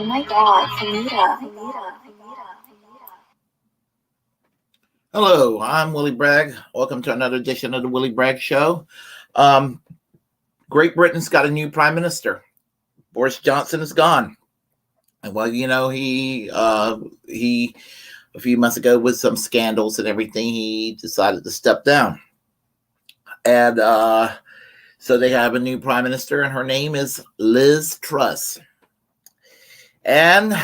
Oh my God, Anita. Hello, I'm Willie Bragg. Welcome to another edition of the Willie Bragg Show. Great Britain's got a new prime minister. Boris Johnson is gone. And well, you know, he a few months ago with some scandals and everything, he decided to step down. And so they have a new prime minister, and her name is Liz Truss. And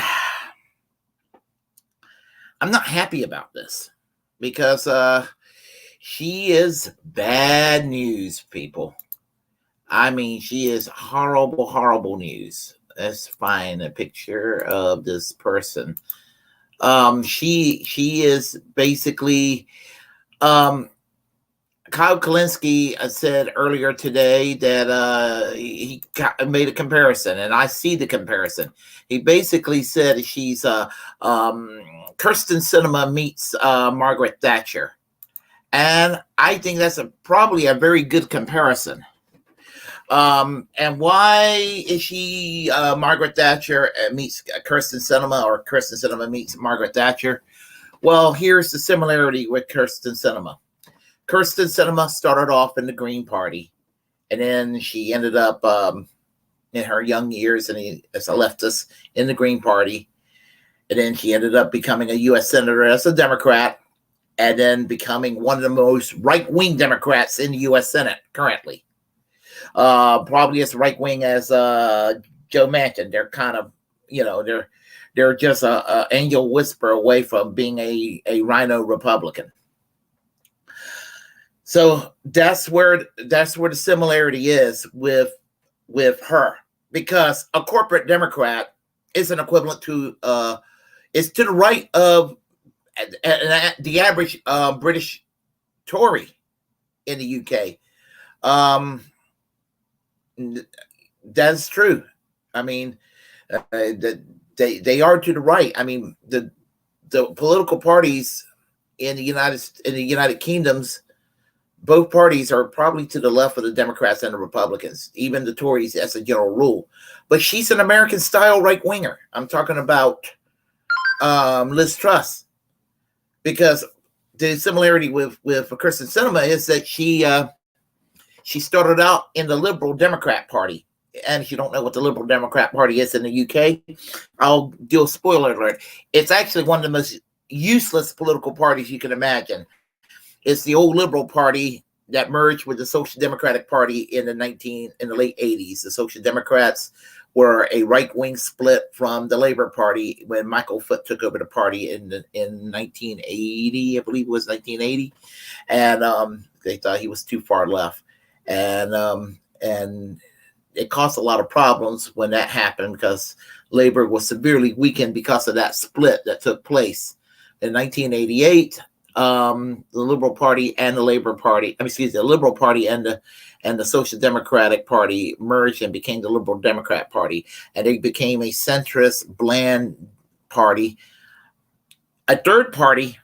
I'm not happy about this because she is bad news, people. I mean, she is horrible, horrible news. Let's find a picture of this person. She is basically Kyle Kalinske said earlier today that he made a comparison, and I see the comparison. He basically said she's Kyrsten Sinema meets Margaret Thatcher, and I think that's probably a very good comparison. And why is she Margaret Thatcher meets Kyrsten Sinema, or Kyrsten Sinema meets Margaret Thatcher? Well, here's the similarity with Kyrsten Sinema. Kyrsten Sinema started off in the Green Party, and then she ended up in her young years as a leftist in the Green Party, and then she ended up becoming a U.S. Senator as a Democrat, and then becoming one of the most right-wing Democrats in the U.S. Senate currently. Probably as right-wing as Joe Manchin. They're kind of, you know, they're just a angel whisper away from being a rhino Republican. So that's where the similarity is with her, because a corporate Democrat is an equivalent to is to the right of the average British Tory in the UK. That's true. I mean, they are to the right. I mean, the political parties in the United Kingdoms, both parties are probably to the left of the Democrats and the Republicans, even the Tories as a general rule. But she's an American-style right-winger. I'm talking about Liz Truss, because the similarity with Kyrsten Sinema is that she started out in the Liberal Democrat Party and if you don't know what the Liberal Democrat Party is in the UK, I'll do a spoiler alert. It's actually one of the most useless political parties you can imagine. It's the old Liberal Party that merged with the Social Democratic Party in the late 80s. The Social Democrats were a right-wing split from the Labour Party when Michael Foot took over the party in 1980, I believe it was 1980, and they thought he was too far left, and it caused a lot of problems when that happened because Labour was severely weakened because of that split that took place in 1988. The Liberal Party and the Labour Party, the Liberal Party and the Social Democratic Party merged and became the Liberal Democrat Party, and they became a centrist, bland party, a third party,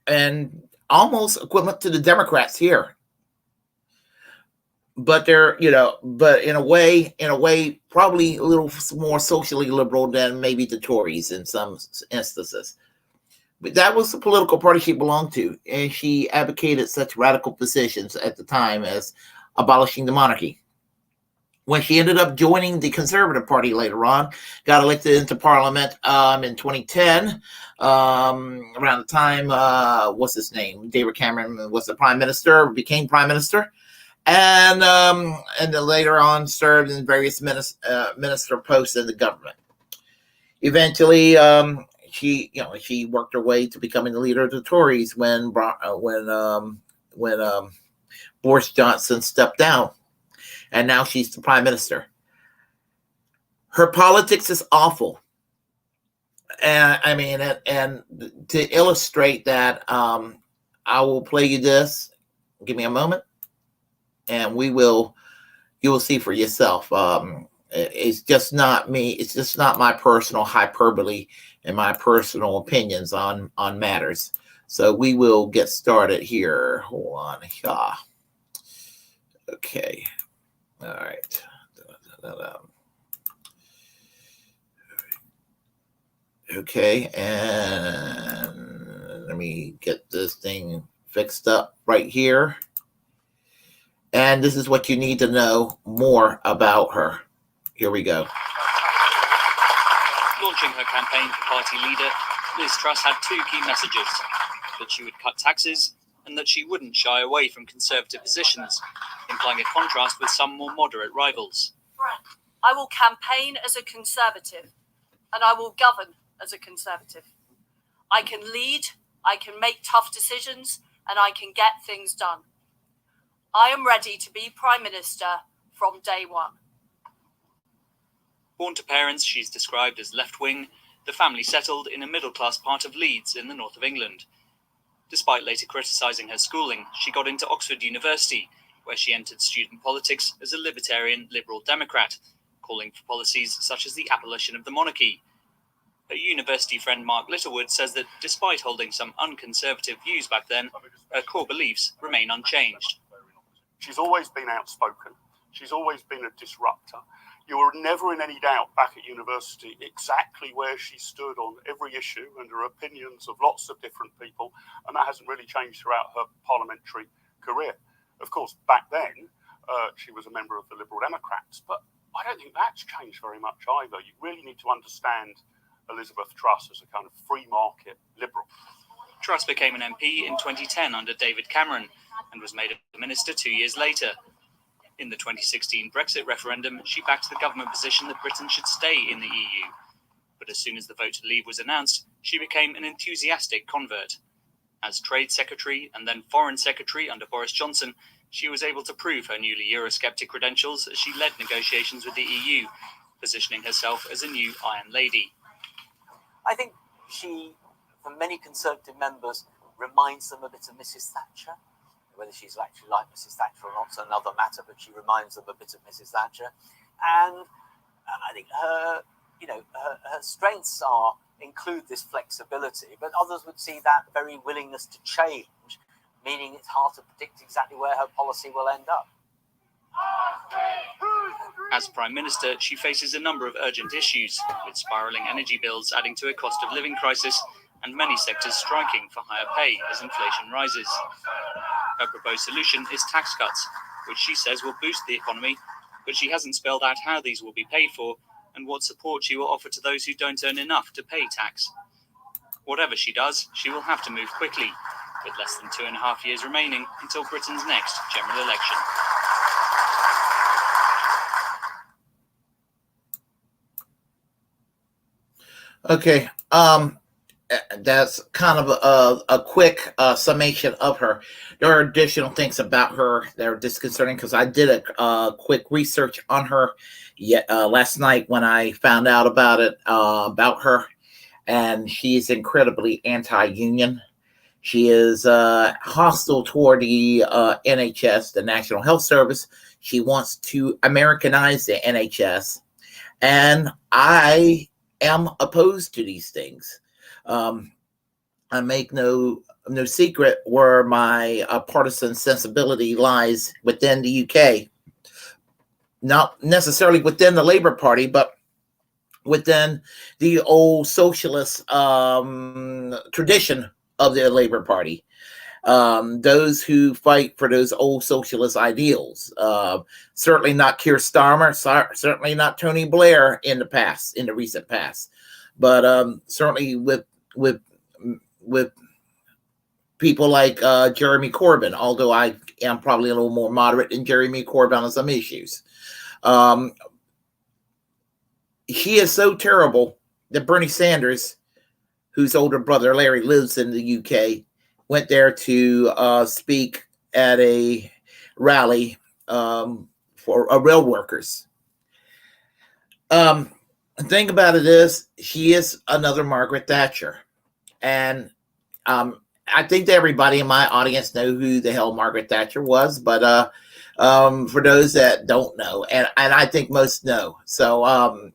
and almost equivalent to the Democrats here. But they're, but in a way, probably a little more socially liberal than maybe the Tories in some instances. But that was the political party she belonged to, and she advocated such radical positions at the time as abolishing the monarchy. When she ended up joining the Conservative Party later on, got elected into Parliament in 2010, around the time, what's his name? David Cameron was the Prime Minister, became Prime Minister, and then later on served in various minister posts in the government. Eventually, she worked her way to becoming the leader of the Tories when Boris Johnson stepped down, and now she's the Prime Minister. Her politics is awful, and to illustrate that, I will play you this. Give me a moment, and you will see for yourself. It's just not me. It's just not my personal hyperbole and my personal opinions on matters. So we will get started here. Hold on. Okay. All right. Okay. And let me get this thing fixed up right here. And this is what you need to know more about her. Here we go. Launching her campaign for party leader, Liz Truss had two key messages: that she would cut taxes and that she wouldn't shy away from conservative positions, implying a contrast with some more moderate rivals. I will campaign as a conservative, and I will govern as a conservative. I can lead, I can make tough decisions, and I can get things done. I am ready to be Prime Minister from day one. Born to parents she's described as left-wing, the family settled in a middle-class part of Leeds in the north of England. Despite later criticising her schooling, she got into Oxford University, where she entered student politics as a libertarian Liberal Democrat, calling for policies such as the abolition of the monarchy. Her university friend Mark Littlewood says that despite holding some unconservative views back then, her core beliefs remain unchanged. She's always been outspoken. She's always been a disruptor. You were never in any doubt back at university exactly where she stood on every issue and her opinions of lots of different people, and that hasn't really changed throughout her parliamentary career. Of course, back then, she was a member of the Liberal Democrats, but I don't think that's changed very much either. You really need to understand Elizabeth Truss as a kind of free market liberal. Truss became an MP in 2010 under David Cameron and was made a minister 2 years later. In the 2016 Brexit referendum, she backed the government position that Britain should stay in the EU. But as soon as the vote to leave was announced, she became an enthusiastic convert. As Trade Secretary and then Foreign Secretary under Boris Johnson, she was able to prove her newly Eurosceptic credentials as she led negotiations with the EU, positioning herself as a new Iron Lady. I think she, for many Conservative members, reminds them a bit of Mrs. Thatcher. Whether she's actually like Mrs. Thatcher or not is another matter, but she reminds them a bit of Mrs. Thatcher. And I think her strengths include this flexibility, but others would see that very willingness to change, meaning it's hard to predict exactly where her policy will end up. As Prime Minister, she faces a number of urgent issues, with spiralling energy bills adding to a cost of living crisis and many sectors striking for higher pay as inflation rises. Her proposed solution is tax cuts, which she says will boost the economy but she hasn't spelled out how these will be paid for and what support she will offer to those who don't earn enough to pay tax. Whatever she does, she will have to move quickly, with less than 2.5 years remaining until Britain's next general election. Okay, that's kind of a quick summation of her. There are additional things about her that are disconcerting because I did a quick research on her last night when I found out about it, about her, and she is incredibly anti-union. She is hostile toward the NHS, the National Health Service. She wants to Americanize the NHS, and I am opposed to these things. I make no secret where my partisan sensibility lies within the UK, not necessarily within the Labour Party, but within the old socialist tradition of the Labour Party. Those who fight for those old socialist ideals. Certainly not Keir Starmer, certainly not Tony Blair in the recent past, but certainly with people like Jeremy Corbyn, although I am probably a little more moderate than Jeremy Corbyn on some issues. She is so terrible that Bernie Sanders, whose older brother Larry lives in the UK, went there to speak at a rally for rail workers. The thing about it is, she is another Margaret Thatcher. And I think that everybody in my audience know who the hell Margaret Thatcher was, but for those that don't know, and I think most know. So,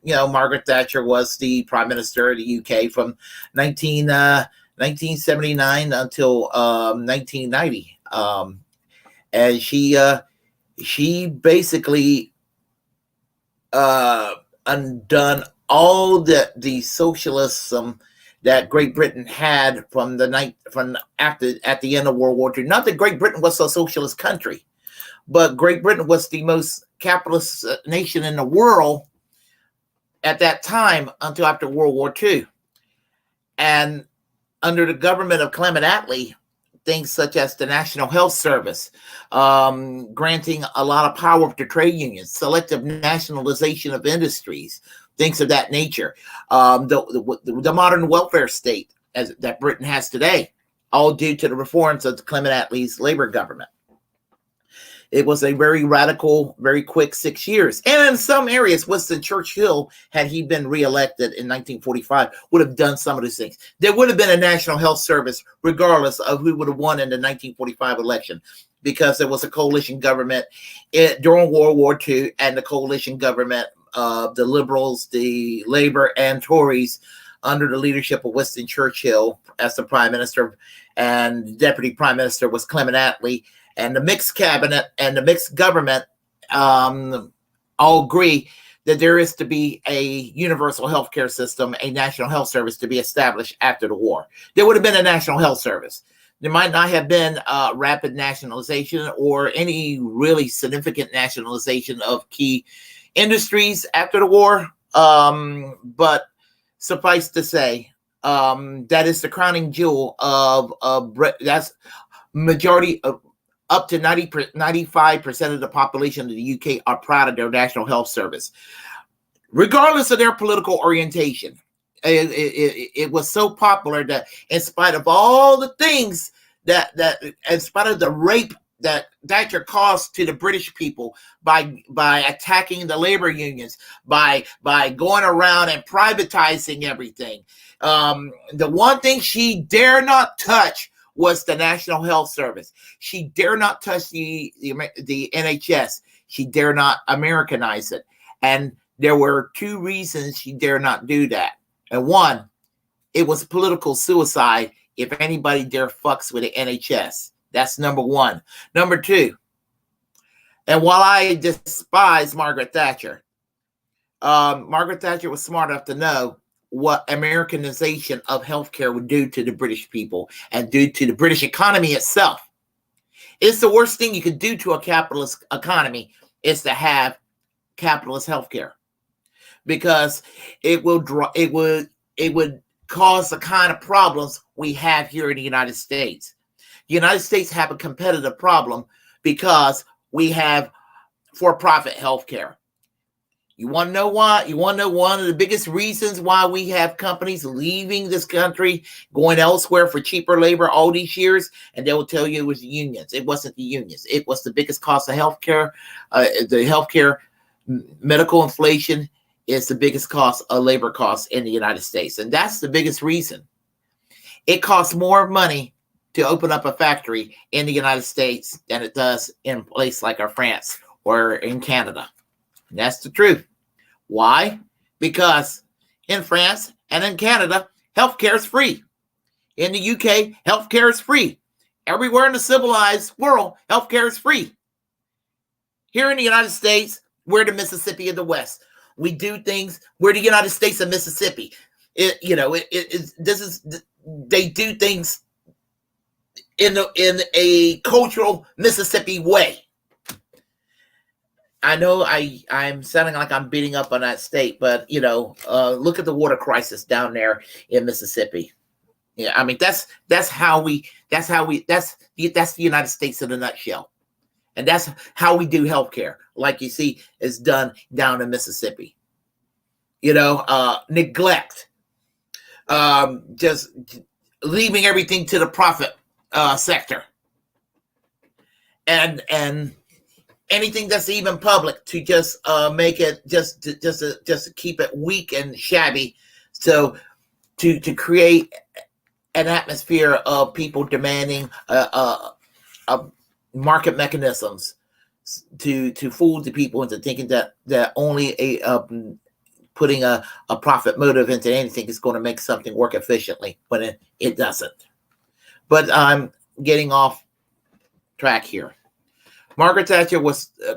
Margaret Thatcher was the Prime Minister of the UK from 1979 until 1990. And she basically undone all the socialism that Great Britain had at the end of World War II. Not that Great Britain was a socialist country, but Great Britain was the most capitalist nation in the world at that time until after World War II. And under the government of Clement Attlee, things such as the National Health Service, granting a lot of power to trade unions, selective nationalization of industries, things of that nature, the modern welfare state that Britain has today, all due to the reforms of Clement Attlee's Labour government. It was a very radical, very quick 6 years. And in some areas, Winston Churchill, had he been reelected in 1945, would have done some of these things. There would have been a National Health Service, regardless of who would have won in the 1945 election, because there was a coalition government during World War II, and the coalition government of the Liberals, the Labour, and Tories, under the leadership of Winston Churchill as the Prime Minister, and the Deputy Prime Minister was Clement Attlee. And the mixed cabinet and the mixed government all agree that there is to be a universal healthcare system, a national health service to be established after the war. There would have been a national health service. There might not have been rapid nationalization or any really significant nationalization of key industries after the war. But suffice to say, that is the crowning jewel of that's majority of up to 95% of the population of the UK are proud of their National Health Service, regardless of their political orientation. It was so popular that, in spite of all the things that in spite of the rape that Thatcher caused to the British people by attacking the labor unions, by going around and privatizing everything, the one thing she dare not touch was the National Health Service. She dare not touch the NHS. She dare not Americanize it. And there were two reasons she dare not do that. And one, it was political suicide if anybody dare fucks with the NHS. That's number one. Number two, and while I despise Margaret Thatcher, Margaret Thatcher was smart enough to know what Americanization of healthcare would do to the British people and do to the British economy itself. It's the worst thing you could do to a capitalist economy is to have capitalist healthcare, because it would cause the kind of problems we have here in the United States. The United States have a competitive problem because we have for-profit healthcare. You want to know why? You want to know one of the biggest reasons why we have companies leaving this country, going elsewhere for cheaper labor all these years? And they will tell you it was the unions. It wasn't the unions. It was the biggest cost of healthcare. The healthcare medical inflation is the biggest cost of labor costs in the United States. And that's the biggest reason. It costs more money to open up a factory in the United States than it does in a place like France or in Canada. And that's the truth. Why? Because in France and in Canada, healthcare is free. In the UK, healthcare is free. Everywhere in the civilized world, healthcare is free. Here in the United States, we're the Mississippi of the West. We do things. We're the United States of Mississippi. They do things in a cultural Mississippi way. I know I'm sounding like I'm beating up on that state, but look at the water crisis down there in Mississippi. Yeah, I mean that's the United States in a nutshell, and that's how we do healthcare. Like you see, is done down in Mississippi. Neglect, just leaving everything to the profit sector, and anything that's even public to just make it just to keep it weak and shabby, so to create an atmosphere of people demanding market mechanisms to fool the people into thinking that only putting a profit motive into anything is going to make something work efficiently when it doesn't. But I'm getting off track here. Margaret Thatcher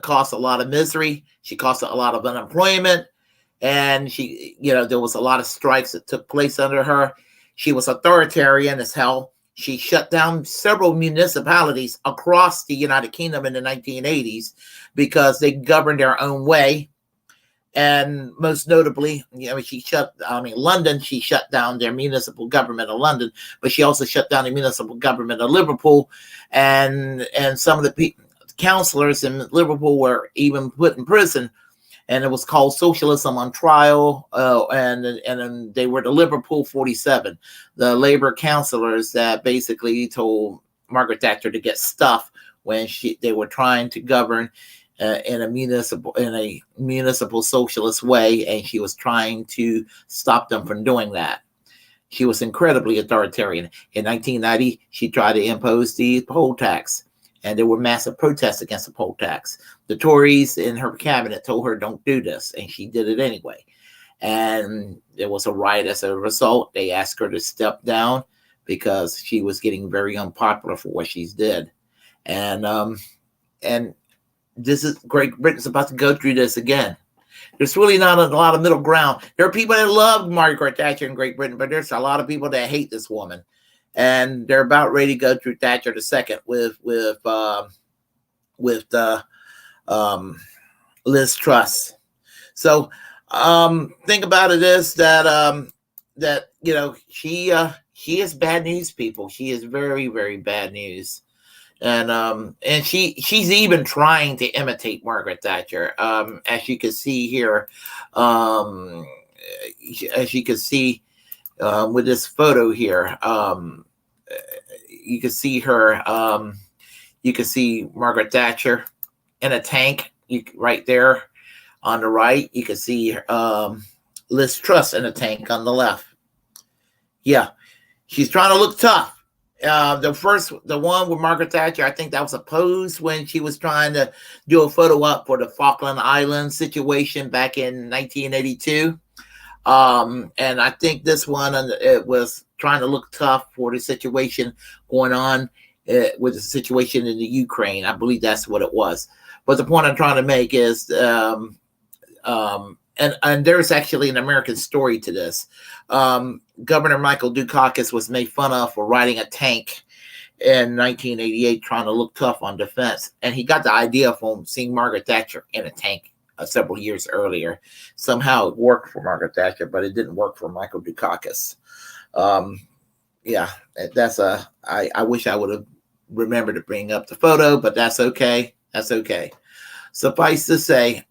caused a lot of misery. She caused a lot of unemployment, and there was a lot of strikes that took place under her. She was authoritarian as hell. She shut down several municipalities across the United Kingdom in the 1980s because they governed their own way. And most notably, London, she shut down their municipal government of London, but she also shut down the municipal government of Liverpool, and some of the councillors in Liverpool were even put in prison, and it was called socialism on trial. And they were the Liverpool 47, the Labour councillors that basically told Margaret Thatcher to get stuff when they were trying to govern in a municipal socialist way, and she was trying to stop them from doing that. She was incredibly authoritarian. In 1990, she tried to impose the poll tax, and there were massive protests against the poll tax. The Tories in her cabinet told her, don't do this, and she did it anyway. And there was a riot as a result. They asked her to step down because she was getting very unpopular for what she did. And this is Great Britain's about to go through this again. There's really not a lot of middle ground. There are people that love Margaret Thatcher in Great Britain, but there's a lot of people that hate this woman. And they're about ready to go through Thatcher the second with Liz Truss. So think about it is that she is bad news, people. She is very, very bad news. And she's even trying to imitate Margaret Thatcher, as you can see here. As you can see with this photo here, you can see her. You can see Margaret Thatcher in a tank right there on the right. You can see Liz Truss in a tank on the left. Yeah, she's trying to look tough. The one with Margaret Thatcher, I think that was a pose when she was trying to do a photo op for the Falkland Islands situation back in 1982. And I think this one, it was trying to look tough for the situation going on with the situation in the Ukraine. I believe that's what it was. But the point I'm trying to make is, and there's actually an American story to this. Governor Michael Dukakis was made fun of for riding a tank in 1988, trying to look tough on defense. And he got the idea from seeing Margaret Thatcher in a tank several years earlier. Somehow it worked for Margaret Thatcher, but it didn't work for Michael Dukakis. Yeah, that's I wish I would have remembered to bring up the photo, but that's okay. That's okay. Suffice to say,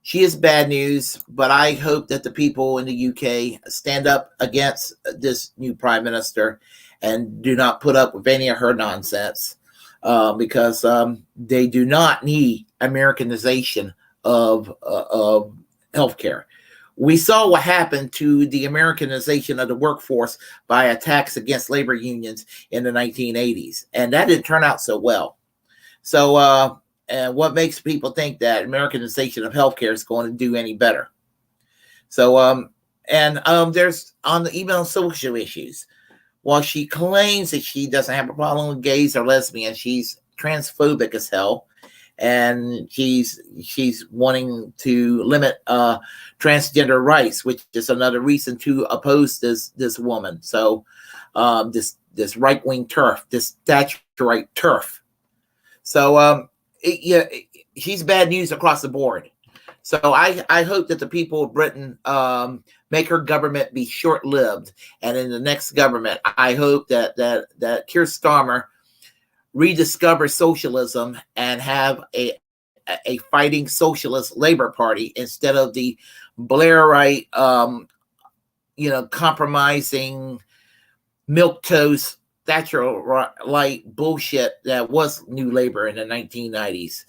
she is bad news, but I hope that the people in the UK stand up against this new prime minister and do not put up with any of her nonsense, because they do not need Americanization of healthcare. We saw what happened to the Americanization of the workforce by attacks against labor unions in the 1980s, and that didn't turn out so well. So, and what makes people think that Americanization of healthcare is going to do any better? So, there's even on social issues. While she claims that she doesn't have a problem with gays or lesbians, she's transphobic as hell, and she's wanting to limit transgender rights, which is another reason to oppose this woman. So, this right wing turf, this Thatcherite turf. So, she's bad news across the board. So I hope that the people of Britain make her government be short-lived, and in the next government, I hope that Keir Starmer rediscovers socialism and have a fighting socialist Labour Party instead of the Blairite, compromising milquetoast Thatcher-like bullshit that was New Labour in the 1990s.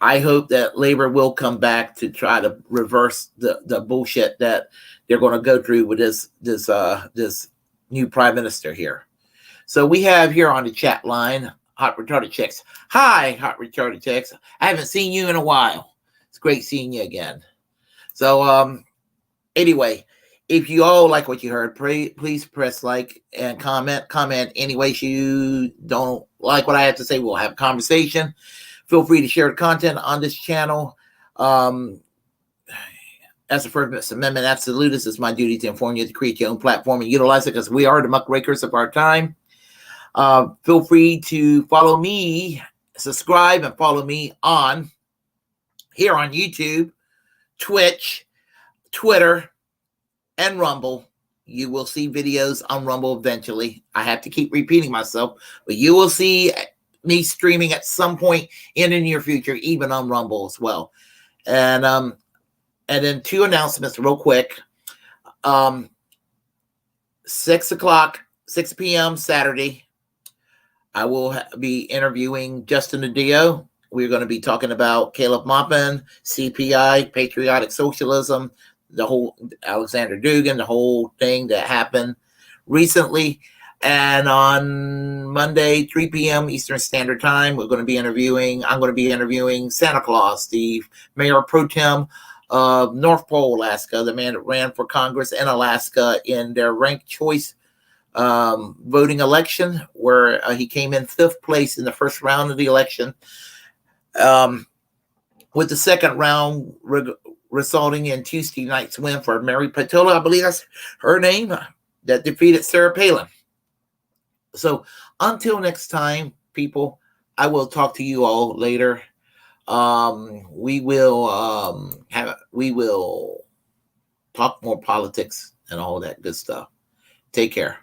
I hope that Labour will come back to try to reverse the bullshit that they're going to go through with this new prime minister here. So we have here on the chat line, Hot Retarded Chicks. Hi, Hot Retarded Chicks. I haven't seen you in a while. It's great seeing you again. So anyway, if you all like what you heard, please press like and comment. Comment any ways you don't like what I have to say. We'll have a conversation. Feel free to share the content on this channel. As a First Amendment absolutist, it's my duty to inform you to create your own platform and utilize it because we are the muckrakers of our time. Feel free to follow me, subscribe, and follow me here on YouTube, Twitch, Twitter, and Rumble. You will see videos on Rumble eventually. I have to keep repeating myself, but you will see me streaming at some point in the near future, even on Rumble as well. And then 2 announcements real quick. 6 p.m. Saturday, I will be interviewing Justin Adeo. We're going to be talking about Caleb Maupin, CPI, patriotic socialism, the whole Alexander Dugin, the whole thing that happened recently. And on Monday, 3 p.m. Eastern Standard Time, I'm going to be interviewing Santa Claus, the mayor pro tem of North Pole, Alaska, the man that ran for Congress in Alaska in their ranked choice voting election, where he came in 5th place in the first round of the election, with the second round resulting in Tuesday night's win for Mary Patola, I believe that's her name, that defeated Sarah Palin. So until next time, people, I will talk to you all later. We will talk more politics and all that good stuff. Take care.